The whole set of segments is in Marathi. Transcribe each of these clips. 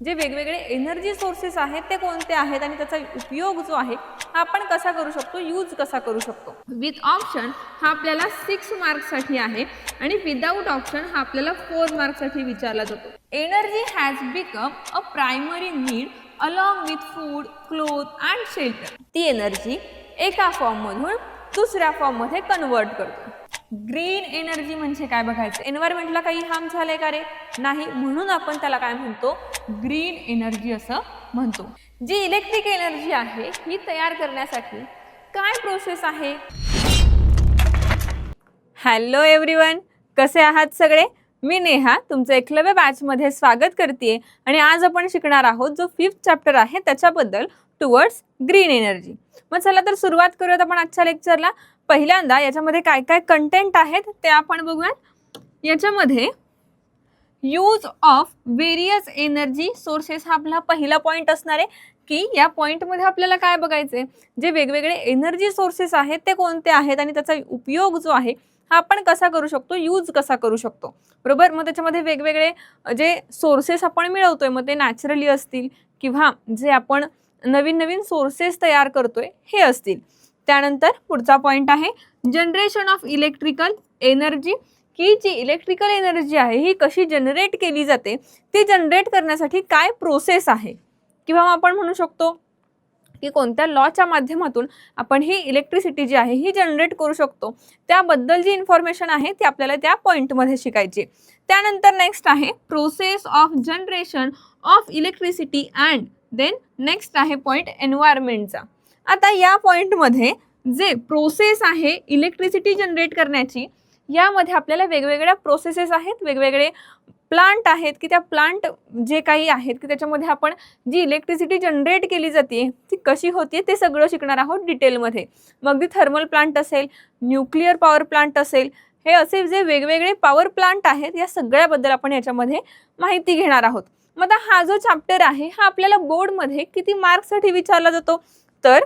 जे वेगवेगळे एनर्जी सोर्सेस आहेत ते कोणते आहेत आणि त्याचा उपयोग जो आहे आपण कसा करू शकतो, यूज कसा करू शकतो. विथ ऑप्शन हा आपल्याला 6 मार्क्ससाठी आहे आणि विदाऊट ऑप्शन हा आपल्याला 4 मार्क्ससाठी विचारला जातो. Energy has become a primary need along with food, cloth and shelter. ती एनर्जी एका फॉर्ममधून दुसऱ्या फॉर्ममध्ये कन्वर्ट करतो. ग्रीन एनर्जी म्हणजे काय बघायचं. एन्व्हायरमेंटला काही हार्म झालंय का रे? नाही, म्हणून आपण त्याला काय म्हणतो, ग्रीन एनर्जी असं म्हणतो. जी इलेक्ट्रिक एनर्जी आहे ही तयार करण्यासाठी काय प्रोसेस आहे. हॅलो एव्हरीवन, कसे आहात सगळे. मी नेहा तुमचं एकलव्य बॅचमध्ये स्वागत करते आणि आज आपण शिकणार आहोत जो 5th चॅप्टर आहे त्याच्याबद्दल, टुवर्ड्स ग्रीन एनर्जी. मग चला तर सुरुवात करूयात आपण आजच्या लेक्चरला. पहिल्यांदा याच्यामध्ये काय काय कंटेंट आहेत ते आपण बघूयात. याच्यामध्ये use of various energy sources हा आपला पहिला पॉईंट असणार आहे की या पॉईंटमध्ये आपल्याला काय बघायचंय, जे वेगवेगळे एनर्जी सोर्सेस आहेत ते कोणते आहेत आणि त्याचा उपयोग जो आहे हा आपण कसा करू शकतो, यूज कसा करू शकतो. बरोबर. मग त्याच्यामध्ये वेगवेगळे जे सोर्सेस आपण मिळवतोय, मग ते नॅचरली असतील किंवा जे आपण नवीन नवीन सोर्सेस तयार करतोय हे असतील. त्यानंतर पुढचा पॉईंट आहे जनरेशन ऑफ इलेक्ट्रिकल एनर्जी, की जी इलेक्ट्रिकल एनर्जी आहे ही कशी जनरेट केली जाते, ती जनरेट करण्यासाठी काय प्रोसेस आहे, किंवा आपण म्हणू शकतो की कोणत्या लॉच्या माध्यमातून आपण ही इलेक्ट्रिसिटी जी आहे ही जनरेट करू शकतो, त्याबद्दल जी इन्फॉर्मेशन आहे ती आपल्याला त्या पॉईंटमध्ये शिकायची. त्यानंतर नेक्स्ट आहे process of generation of electricity and then next आहे पॉईंट एन्व्हायरमेंटचा. आता या पॉईंटमध्ये जे प्रोसेस आहे इलेक्ट्रिसिटी जनरेट करण्याची, यामध्ये आपल्याला वेगवेगळ्या प्रोसेसेस आहेत, वेगवेगळे प्लांट आहेत की त्या प्लांट जे काही आहेत की त्याच्यामध्ये आपण जी इलेक्ट्रिसिटी जनरेट केली जाते ती कशी होती ते सगळं शिकणार आहोत डिटेलमध्ये. मग ती थर्मल प्लांट असेल, न्यूक्लिअर पॉवर प्लांट असेल, हे असे जे वेगवेगळे पॉवर प्लांट आहेत या सगळ्याबद्दल आपण याच्यामध्ये माहिती घेणार आहोत. मग आता हा जो चॅप्टर आहे हा आपल्याला बोर्डमध्ये किती मार्क्ससाठी विचारला जातो, तर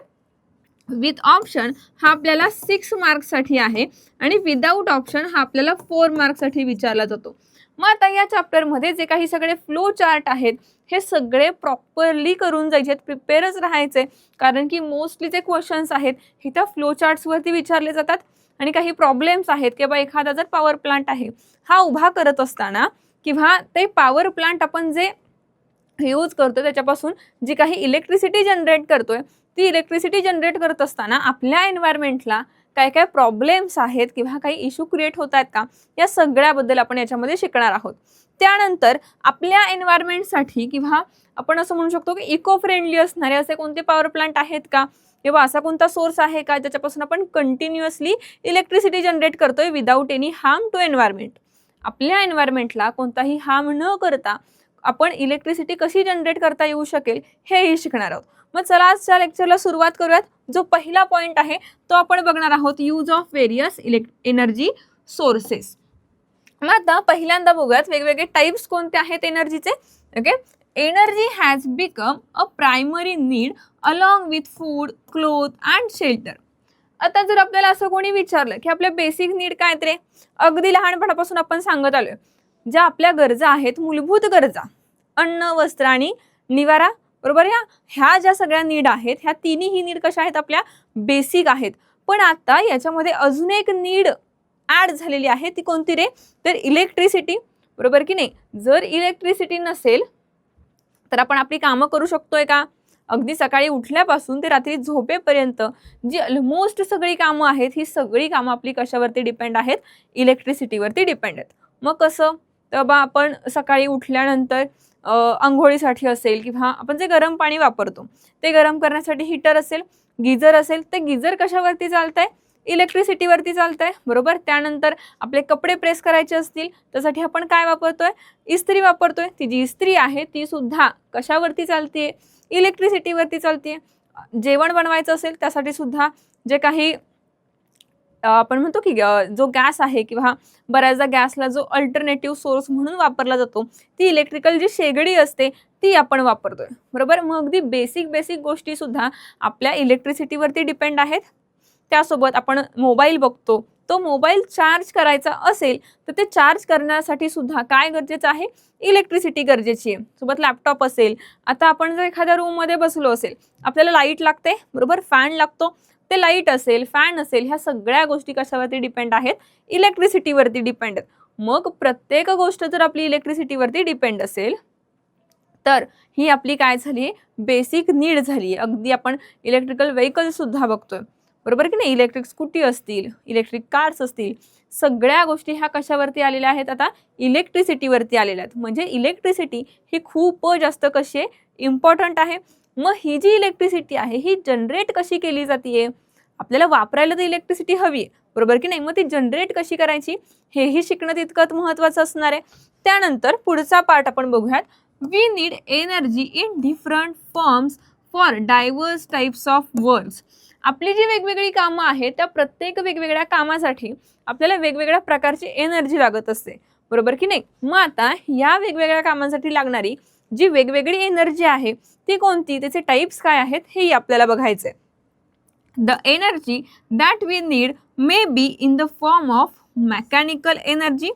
विथ ऑप्शन हा आपल्याला 6 मार्क्ससाठी आहे आणि विदाऊट ऑप्शन हा आपल्याला 4 मार्क्ससाठी विचारला जातो. मग आता या चॅप्टरमध्ये जे काही सगळे फ्लो चार्ट आहेत हे सगळे प्रॉपरली करून जायचे, प्रिपेअरच राहायचे, कारण की मोस्टली जे क्वेश्चन्स आहेत हे त्या फ्लो चार्ट्सवरती विचारले जातात. आणि काही प्रॉब्लेम्स आहेत की बा एखादा जर पॉवर प्लांट आहे हा उभा करत असताना किंवा ते पॉवर प्लांट आपण जे यूज करतो त्याच्यापासून जी काही इलेक्ट्रिसिटी जनरेट करतोय, ती इलेक्ट्रिसिटी जनरेट करत असताना आपल्या एन्व्हायरमेंटला काय काय प्रॉब्लेम्स आहेत किंवा काही इश्यू क्रिएट होत आहेत का, या सगळ्याबद्दल आपण याच्यामध्ये शिकणार आहोत. त्यानंतर आपल्या एन्व्हायरमेंटसाठी किंवा आपण असं म्हणू शकतो की इको फ्रेंडली असणारे असे कोणते पॉवर प्लांट आहेत का, किंवा असा कोणता सोर्स आहे का ज्याच्यापासून आपण कंटिन्युअसली इलेक्ट्रिसिटी जनरेट करतोय without any harm to environment. आपल्या एन्व्हायरमेंटला कोणताही हार्म न करता आपण इलेक्ट्रिसिटी कशी जनरेट करता येऊ शकेल हेही शिकणार आहोत. मग चला आजच्या लेक्चरला सुरुवात करूयात. जो पहिला पॉईंट आहे तो आपण बघणार आहोत use of various energy sources. मग आता पहिल्यांदा बघूयात वेगवेगळे टाइप्स कोणते आहेत एनर्जीचे. Okay. Energy has become a primary need along with food, cloth and shelter. आता जर आपल्याला असं कोणी विचारलं की आपल्या बेसिक नीड काय रे, अगदी लहानपणापासून आपण सांगत आलोय ज्या आपल्या गरजा आहेत, मूलभूत गरजा, अन्न, वस्त्र आणि निवारा. बरोबर. ह्या ज्या सगळ्या नीड आहेत ह्या तिन्ही नीड कशा आहेत, आपल्या बेसिक आहेत. पण आता याच्यामध्ये अजून एक नीड ऍड झालेली आहे, ती कोणती रे, तर इलेक्ट्रिसिटी. बरोबर की नाही. जर इलेक्ट्रिसिटी नसेल तर आपण आपली कामं करू शकतोय का. अगदी सकाळी उठल्यापासून ते रात्री झोपेपर्यंत जी ऑलमोस्ट सगळी कामं आहेत ही सगळी कामं आपली कशावरती डिपेंड आहेत, इलेक्ट्रिसिटीवरती डिपेंड आहेत. मग कसं, तर बा आपण सकाळी उठल्यानंतर आंघोळीसाठी असेल किंवा आपण जे गरम पाणी वापरतो ते गरम करण्यासाठी हीटर असेल, गिझर असेल, ते गिझर कशावरती चालतंय, इलेक्ट्रिसिटीवरती चालतंय. बरोबर. त्यानंतर आपले कपडे प्रेस करायचे असतील त्यासाठी आपण काय वापरतोय, इस्त्री वापरतोय. ती जी इस्त्री आहे ती सुद्धा कशावरती चालते, इलेक्ट्रिसिटीवरती चालते. जेवण बनवायचं असेल त्यासाठी सुद्धा जे काही आपण म्हणतो की जो गॅस आहे किंवा बऱ्याचदा गॅसला जो अल्टरनेटिव्ह सोर्स म्हणून वापरला जातो ती इलेक्ट्रिकल जी शेगडी असते ती आपण वापरतोय. बरोबर. मग अगदी बेसिक गोष्टी सुद्धा आपल्या इलेक्ट्रिसिटीवरती डिपेंड आहेत. त्यासोबत आपण मोबाईल बघतो तो मोबाईल चार्ज करायचा असेल तर ते चार्ज करण्यासाठी सुद्धा काय गरजेचं आहे, इलेक्ट्रिसिटी गरजेची आहे. सोबत लॅपटॉप असेल, आता आपण जर एखाद्या रूममध्ये बसलो असेल, आपल्याला लाईट लागते बरोबर, फॅन लागतो, ते लाईट असेल फॅन असेल ह्या सगळ्या गोष्टी कशावरती डिपेंड आहेत, इलेक्ट्रिसिटीवरती डिपेंड आहेत. मग प्रत्येक गोष्ट जर आपली इलेक्ट्रिसिटीवरती डिपेंड असेल तर ही आपली काय झाली, बेसिक नीड झाली. अगदी आपण इलेक्ट्रिकल व्हेकल सुद्धा बघतोय बरोबर की नाही, इलेक्ट्रिक स्कूटी असतील, इलेक्ट्रिक कार्स असतील, सगळ्या गोष्टी ह्या कशावरती आलेल्या आहेत, आता इलेक्ट्रिसिटीवरती आलेल्या आहेत. म्हणजे इलेक्ट्रिसिटी ही खूप जास्त कशी आहे, इम्पॉर्टंट आहे. मग ही जी इलेक्ट्रिसिटी आहे ही जनरेट कशी केली जाते, आपल्याला वापरायला तर इलेक्ट्रिसिटी हवी आहे बरोबर की नाही, मग ती जनरेट कशी करायची हेही शिकणं तितकंच महत्त्वाचं असणार आहे. त्यानंतर पुढचा पार्ट आपण बघूयात, we need energy in different forms for diverse types of works. आपली जी वेगवेगळी कामं आहेत त्या प्रत्येक वेगवेगळ्या कामासाठी आपल्याला वेगवेगळ्या प्रकारची एनर्जी लागत असते बरोबर की नाही. मग आता या वेगवेगळ्या कामांसाठी लागणारी जी वेगवेगळी एनर्जी आहे ती कोणती, त्याचे टाइप्स काय आहेत हेही आपल्याला बघायचं आहे. The energy that we need may be in the form of mechanical energy,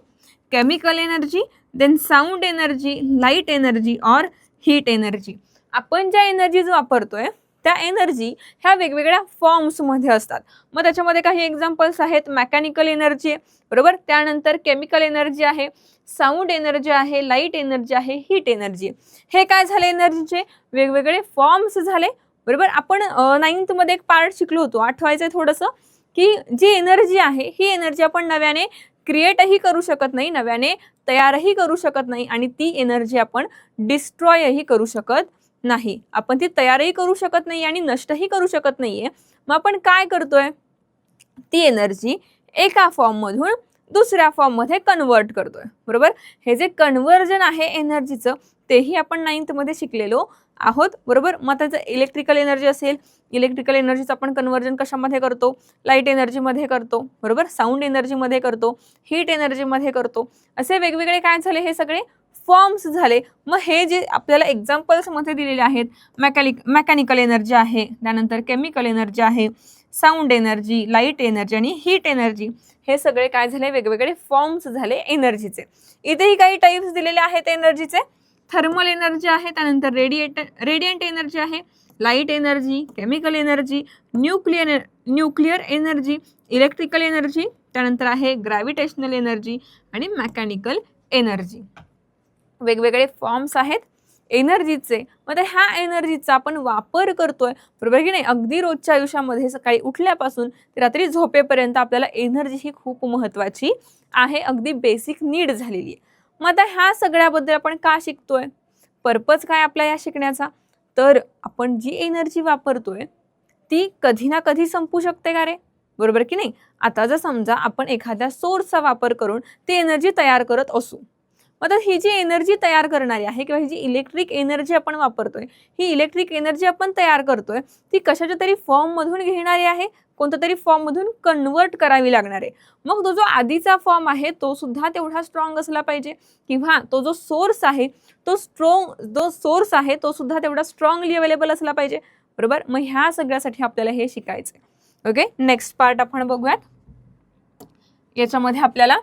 chemical energy, then sound energy, light energy और हीट एनर्जी. आपण ज्या एनर्जीज वापरतोय त्या एनर्जी ह्या वेगवेगळ्या फॉर्म्समध्ये असतात. मग त्याच्यामध्ये काही एक्झाम्पल्स आहेत, मेकॅनिकल एनर्जी आहे बरोबर, त्यानंतर केमिकल एनर्जी आहे, साऊंड एनर्जी आहे, लाईट एनर्जी आहे, हीट एनर्जी. हे काय झाले, एनर्जीचे वेगवेगळे फॉर्म्स झाले बरोबर. आपण 9th मध्ये एक पार्ट शिकलो होतो, आठवायचं आहे थोडंसं, की जी एनर्जी आहे ही एनर्जी आपण नव्याने क्रिएटही करू शकत नाही, नव्याने तयारही करू शकत नाही, आणि ती एनर्जी आपण डिस्ट्रॉयही करू शकत नाही. आपण ती तयारही करू शकत नाही आणि नष्टही करू शकत नाहीये. मग आपण काय करतोय, ती एनर्जी एका फॉर्ममधून दुसऱ्या फॉर्ममध्ये कन्वर्ट करतोय बरोबर. हे जे कन्व्हर्जन आहे एनर्जीचं तेही आपण 9th मध्ये शिकलेलो आहोत बरोबर. मग त्याचं इलेक्ट्रिकल एनर्जी असेल, इलेक्ट्रिकल एनर्जीचं आपण कन्वर्जन कशामध्ये करतो, लाईट एनर्जीमध्ये करतो बरोबर, साऊंड एनर्जीमध्ये करतो, हीट एनर्जीमध्ये करतो. असे वेगवेगळे काय झाले, हे सगळे फॉर्म्स झाले. मग हे जे आपल्याला एक्झाम्पल्समध्ये दिलेले आहेत, मेकॅनिकल एनर्जी आहे, त्यानंतर केमिकल एनर्जी आहे, साऊंड एनर्जी, लाईट एनर्जी आणि हीट एनर्जी, हे सगळे काय झाले, वेगवेगळे फॉर्म्स झाले एनर्जीचे. इथेही काही टाइप्स दिलेले आहेत एनर्जीचे, थर्मल एनर्जी आहे, त्यानंतर रेडियंट एनर्जी आहे, light energy, chemical energy, nuclear energy, electrical energy, त्यानंतर आहे ग्रॅव्हिटेशनल एनर्जी आणि मेकॅनिकल एनर्जी. वेगवेगळे फॉर्म्स आहेत एनर्जीचे. मग ह्या एनर्जीचा आपण वापर करतोय बरोबर की नाही, अगदी रोजच्या आयुष्यामध्ये सकाळी उठल्यापासून ते रात्री झोपेपर्यंत आपल्याला एनर्जी ही खूप महत्त्वाची आहे, अगदी बेसिक नीड झालेली आहे. मग आता ह्या सगळ्याबद्दल आपण का शिकतोय, पर्पज काय आपल्या या शिकण्याचा, तर आपण जी एनर्जी वापरतोय ती कधी ना कधी संपू शकते का रे बरोबर की नाही. आता जर समजा आपण एखाद्या सोर्सचा वापर करून ती एनर्जी तयार करत असू, मग ही जी एनर्जी तयार करणारी आहे किंवा ही जी इलेक्ट्रिक एनर्जी आपण वापरतोय, ही इलेक्ट्रिक एनर्जी आपण तयार करतोय ती कशाच्या तरी फॉर्ममधून घेणारी आहे, कोणत्या तरी फॉर्ममधून कन्वर्ट करावी लागणार आहे. मग तो जो आधीचा फॉर्म आहे तो सुद्धा तेवढा स्ट्रॉंग असला पाहिजे, किंवा तो जो सोर्स आहे तो सुद्धा तेवढा स्ट्रॉंगली अवेलेबल असला पाहिजे बरोबर. मग ह्या सगळ्यासाठी आपल्याला हे शिकायचं आहे. ओके, नेक्स्ट पार्ट आपण बघूयात. याच्यामध्ये आपल्याला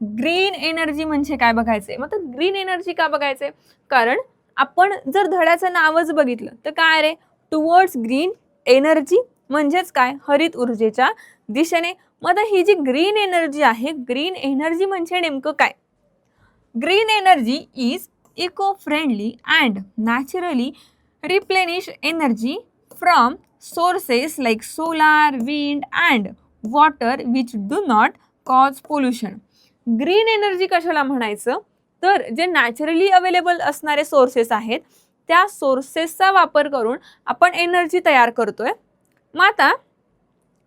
ग्रीन एनर्जी म्हणजे काय बघायचंय. मग ग्रीन एनर्जी का बघायचंय, कारण आपण जर धड्याचं नावच बघितलं तर काय रे, टुवर्ड्स ग्रीन एनर्जी म्हणजेच काय, हरित ऊर्जेच्या दिशेने. मग ही जी ग्रीन एनर्जी आहे, ग्रीन एनर्जी म्हणजे नेमकं काय. Green energy is eco friendly and naturally replenish energy from sources like solar, wind and water which do not cause pollution. Green energy कशाला म्हणायचं, तर जे नॅचरली अवेलेबल असणारे सोर्सेस आहेत त्या सोर्सेसचा वापर करून आपण एनर्जी तयार करतोय. मग आता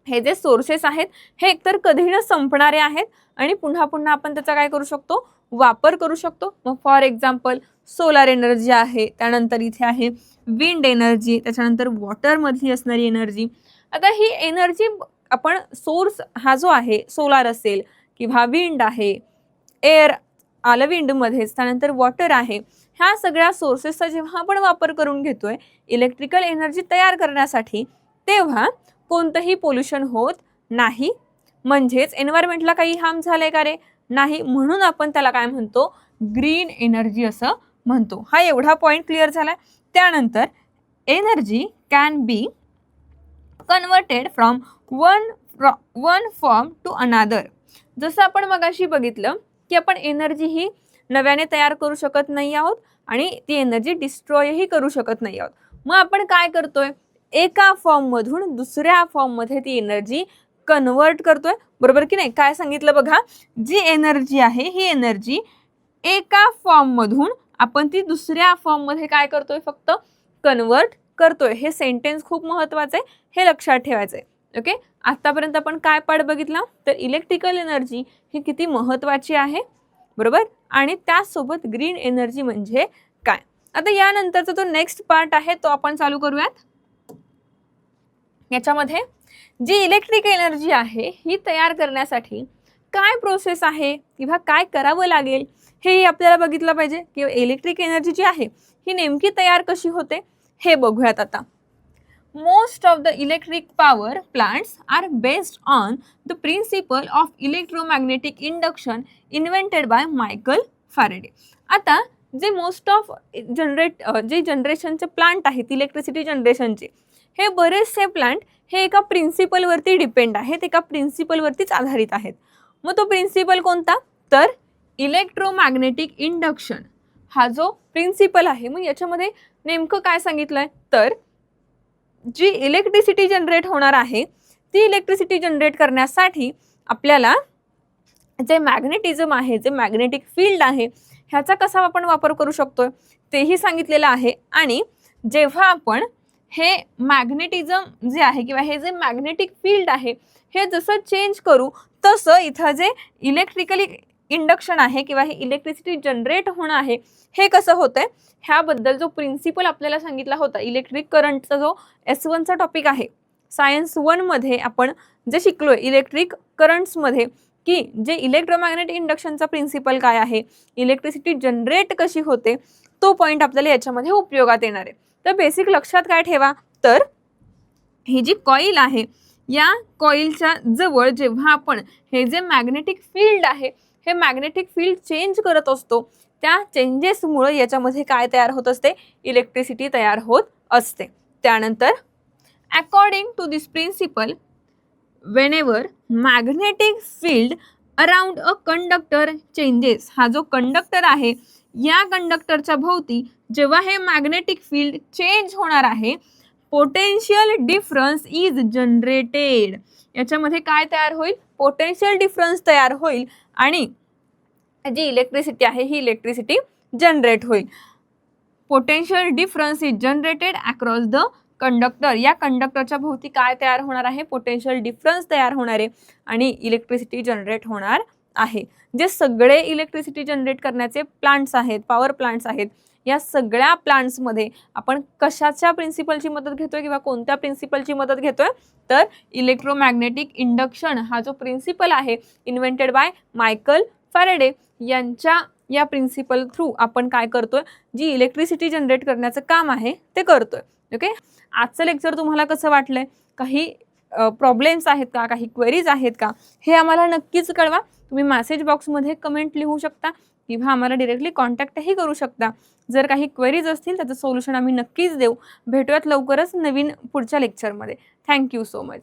हे जे सोर्सेस आहेत हे एकतर कधी न संपणारे आहेत आणि पुन्हा पुन्हा आपण त्याचा काय करू शकतो, वापर करू शकतो. मग फॉर एक्झाम्पल सोलार एनर्जी आहे, त्यानंतर इथे आहे विंड एनर्जी, त्याच्यानंतर वॉटरमधली असणारी एनर्जी. आता ही एनर्जी आपण सोर्स हा जो आहे, सोलार असेल किंवा विंड आहे, एअर आलं विंडमध्येच, त्यानंतर वॉटर आहे, ह्या सगळ्या सोर्सेसचा जेव्हा आपण वापर करून घेतोय इलेक्ट्रिकल एनर्जी तयार करण्यासाठी, तेव्हा कोणतंही पोल्युशन होत नाही म्हणजेच एन्व्हायरमेंटला काही हार्म झालंय का रे? नाही, म्हणून आपण त्याला काय म्हणतो? ग्रीन एनर्जी असं म्हणतो. हा एवढा पॉइंट क्लिअर झाला. त्यानंतर energy can be converted from one form to another. जसं आपण मगाशी बघितलं की आपण एनर्जी ही नव्याने तयार करू शकत नाही आहोत आणि ती एनर्जी डिस्ट्रॉयही करू शकत नाही आहोत. मग आपण काय करतोय? एका फॉर्ममधून दुसऱ्या फॉर्ममध्ये ती एनर्जी कन्वर्ट करतोय, बरोबर की नाही? काय सांगितलं बघा, जी एनर्जी आहे ही एनर्जी एका फॉर्ममधून आपण ती दुसऱ्या फॉर्ममध्ये काय करतोय? फक्त कन्वर्ट करतोय. हे सेंटेन्स खूप महत्वाचं आहे, हे लक्षात ठेवायचं आहे. ओके, आतापर्यंत आपण काय पार्ट बघितला? तर इलेक्ट्रिकल एनर्जी ही किती महत्वाची आहे, बरोबर, आणि त्यासोबत ग्रीन एनर्जी म्हणजे काय. आता यानंतरचा जो नेक्स्ट पार्ट आहे तो आपण चालू करूयात. याच्यामध्ये जी इलेक्ट्रिक एनर्जी आहे ही तयार करण्यासाठी काय प्रोसेस आहे किंवा काय करावं लागेल हे आपल्याला बघितलं पाहिजे. किंवा इलेक्ट्रिक एनर्जी जी आहे ही नेमकी तयार कशी होते हे बघूयात आता. Most of the electric power plants are based on the principle of electromagnetic induction invented by Michael Faraday. आता जे मोस्ट ऑफ जे जनरेशनचे प्लांट आहेत इलेक्ट्रिसिटी जनरेशनचे, हे बरेचसे प्लांट हे एका प्रिन्सिपलवरती डिपेंड आहेत, एका प्रिन्सिपलवरतीच आधारित आहेत. मग तो प्रिन्सिपल कोणता? तर इलेक्ट्रोमॅग्नेटिक इंडक्शन हा जो प्रिन्सिपल आहे. मग याच्यामध्ये नेमकं काय सांगितलंय? तर जी इलेक्ट्रिसिटी जनरेट होणार आहे ती इलेक्ट्रिसिटी जनरेट करण्यासाठी आपल्याला जे मॅग्नेटिझम आहे, जे मॅग्नेटिक फील्ड आहे, ह्याचा कसा आपण वापर करू शकतोय तेही सांगितलेलं आहे. आणि जेव्हा आपण हे मॅग्नेटिझम जे आहे किंवा हे जे मॅग्नेटिक फील्ड आहे हे जसं चेंज करू तसं इथं जे इलेक्ट्रिकली इंडक्शन आहे किंवा हे इलेक्ट्रिसिटी जनरेट होणं आहे हे कसं होतंय ह्याबद्दल जो प्रिन्सिपल आपल्याला सांगितला होता, इलेक्ट्रिक करंटचा जो S1चा टॉपिक आहे सायन्स 1 मध्ये आपण जे शिकलोय इलेक्ट्रिक करंट्समध्ये, की जे इलेक्ट्रोमॅग्नेटिक इंडक्शनचा प्रिन्सिपल काय आहे, इलेक्ट्रिसिटी जनरेट कशी होते, तो पॉईंट आपल्याला याच्यामध्ये उपयोगात येणार आहे. तर बेसिक लक्षात काय ठेवा, तर ही जी कॉईल आहे या कॉईलच्या जवळ जेव्हा आपण हे जे मॅग्नेटिक फील्ड आहे हे मॅग्नेटिक फील्ड चेंज करत असतो, त्या चेंजेसमुळे याच्यामध्ये काय तयार होत असते? इलेक्ट्रिसिटी तयार होत असते. त्यानंतर according to this principle whenever magnetic field around a conductor changes, हा जो कंडक्टर आहे या कंडक्टरच्या भोवती जेव्हा हे मॅग्नेटिक फील्ड चेंज होणार आहे, पोटेन्शियल डिफरन्स इज जनरेटेड. याच्यामध्ये काय तयार होईल? पोटेन्शियल डिफरन्स तयार होईल आणि जी इलेक्ट्रिसिटी आहे ही इलेक्ट्रिसिटी जनरेट होईल. Potential difference is generated across the conductor. या कंडक्टरच्या भोवती काय तयार होणार आहे? पोटेन्शियल डिफरन्स तयार होणार आहे आणि इलेक्ट्रिसिटी जनरेट होणार आहे. जे सगळे इलेक्ट्रिसिटी जनरेट करण्याचे प्लांट्स आहेत, पॉवर प्लांट्स आहेत, या सगळ्या प्लांट्समध्ये आपण कशाच्या प्रिन्सिपलची मदत घेतोय किंवा कोणत्या प्रिन्सिपलची मदत घेतोय? तर इलेक्ट्रोमॅग्नेटिक इंडक्शन हा जो प्रिन्सिपल आहे इन्व्हेंटेड बाय मायकल फॅरेडे यांच्या या प्रिन्सिपल थ्रू आपण काय करतोय? जी इलेक्ट्रिसिटी जनरेट करण्याचं काम आहे ते करतोय. ओके, आजचं लेक्चर तुम्हाला कसं वाटलंय? काही प्रॉब्लेम्स आहेत का, काही क्वेरीज आहेत का, हे आम्हाला नक्कीच कळवा. तुम्ही मेसेज बॉक्समध्ये कमेंट लिहू शकता किंवा आम्हाला डिरेक्टली कॉन्टॅक्टही करू शकता. जर काही क्वेरीज असतील त्याचं सोल्युशन आम्ही नक्कीच देऊ. भेटूयात लवकरच नवीन पुढच्या लेक्चरमध्ये. Thank you so much.